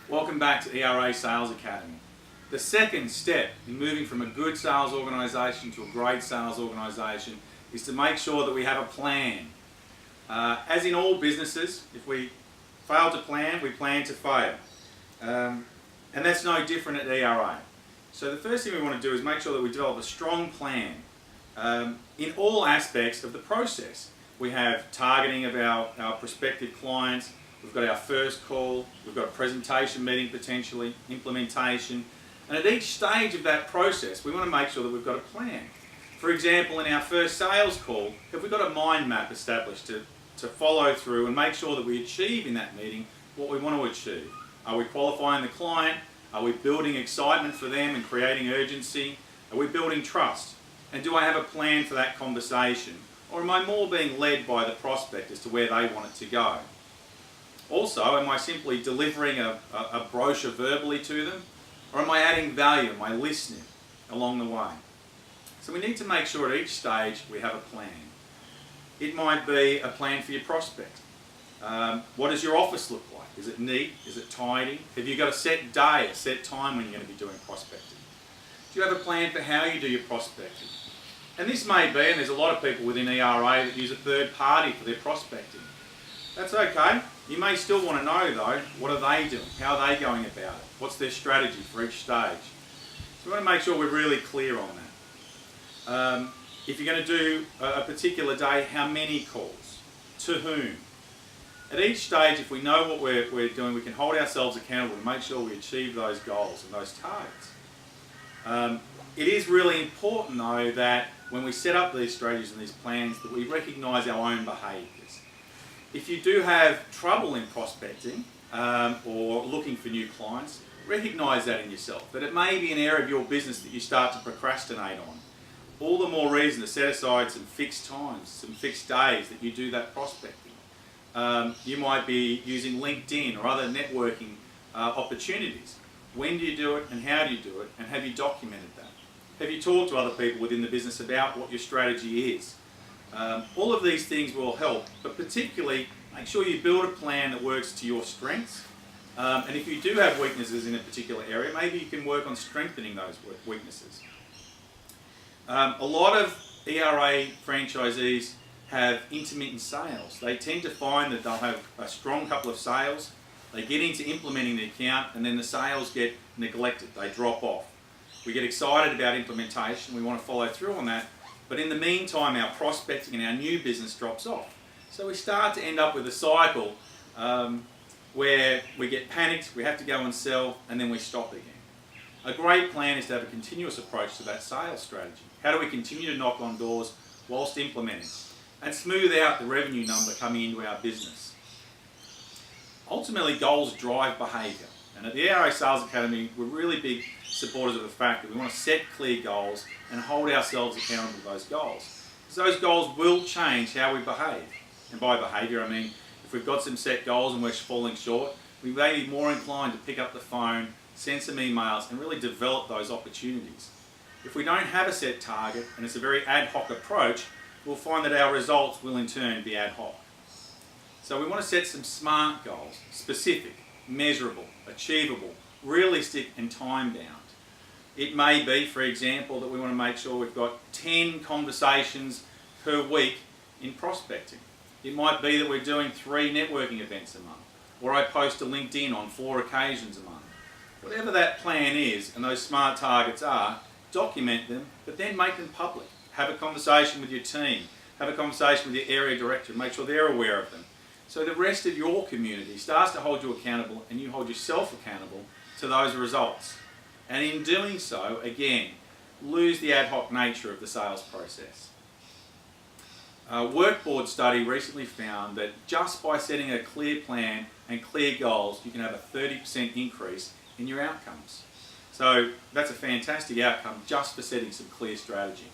Welcome back to ERA Sales Academy. The second step in moving from a good sales organisation to a great sales organisation is to make sure that we have a plan. As in all businesses, if we fail to plan, we plan to fail. And that's no different at ERA. So the first thing we want to do is make sure that we develop a strong plan in all aspects of the process. We have targeting of our prospective clients, we've got our first call, we've got a presentation meeting potentially, implementation, and at each stage of that process we want to make sure that we've got a plan. For example, in our first sales call, have we got a mind map established to follow through and make sure that we achieve in that meeting what we want to achieve? Are we qualifying the client? Are we building excitement for them and creating urgency? Are we building trust? And do I have a plan for that conversation? Or am I more being led by the prospect as to where they want it to go? Also, am I simply delivering a brochure verbally to them? Or am I adding value? Am I listening along the way? So we need to make sure at each stage we have a plan. It might be a plan for your prospect. What does your office look like? Is it neat? Is it tidy? Have you got a set day, a set time when you're going to be doing prospecting? Do you have a plan for how you do your prospecting? And this may be, and there's a lot of people within ERA that use a third party for their prospecting. That's okay. You may still want to know though, what are they doing? How are they going about it? What's their strategy for each stage? So we want to make sure we're really clear on that. If you're going to do a particular day, how many calls? To whom? At each stage, if we know what we're doing, we can hold ourselves accountable and make sure we achieve those goals and those targets. It is really important though that when we set up these strategies and these plans that we recognise our own behaviours. If you do have trouble in prospecting or looking for new clients, recognise that in yourself, that it may be an area of your business that you start to procrastinate on. All the more reason to set aside some fixed times, some fixed days that you do that prospecting. You might be using LinkedIn or other networking opportunities. When do you do it and how do you do it, and have you documented that? Have you talked to other people within the business about what your strategy is? All of these things will help, but particularly make sure you build a plan that works to your strengths. And if you do have weaknesses in a particular area, maybe you can work on strengthening those weaknesses. A lot of ERA franchisees have intermittent sales. They tend to find that they'll have a strong couple of sales, they get into implementing the account, and then the sales get neglected, they drop off. We get excited about implementation, we want to follow through on that, but in the meantime our prospecting and our new business drops off. So we start to end up with a cycle where we get panicked, we have to go and sell, and then we stop again. A great plan is to have a continuous approach to that sales strategy. How do we continue to knock on doors whilst implementing and smooth out the revenue number coming into our business? Ultimately, goals drive behaviour. And at the ERA Sales Academy, we're really big supporters of the fact that we want to set clear goals and hold ourselves accountable to those goals. Because those goals will change how we behave. And by behaviour, I mean if we've got some set goals and we're falling short, we may be more inclined to pick up the phone, send some emails, and really develop those opportunities. If we don't have a set target, and it's a very ad hoc approach, we'll find that our results will in turn be ad hoc. So we want to set some SMART goals, specific, measurable, achievable, realistic and time-bound. It may be, for example, that we want to make sure we've got 10 conversations per week in prospecting. It might be that we're doing 3 networking events a month, or I post to LinkedIn on 4 occasions a month. Whatever that plan is and those SMART targets are, document them, but then make them public. Have a conversation with your team, have a conversation with your area director, make sure they're aware of them. So the rest of your community starts to hold you accountable and you hold yourself accountable to those results. And in doing so, again, lose the ad hoc nature of the sales process. A Workboard study recently found that just by setting a clear plan and clear goals, you can have a 30% increase in your outcomes. So that's a fantastic outcome just for setting some clear strategy.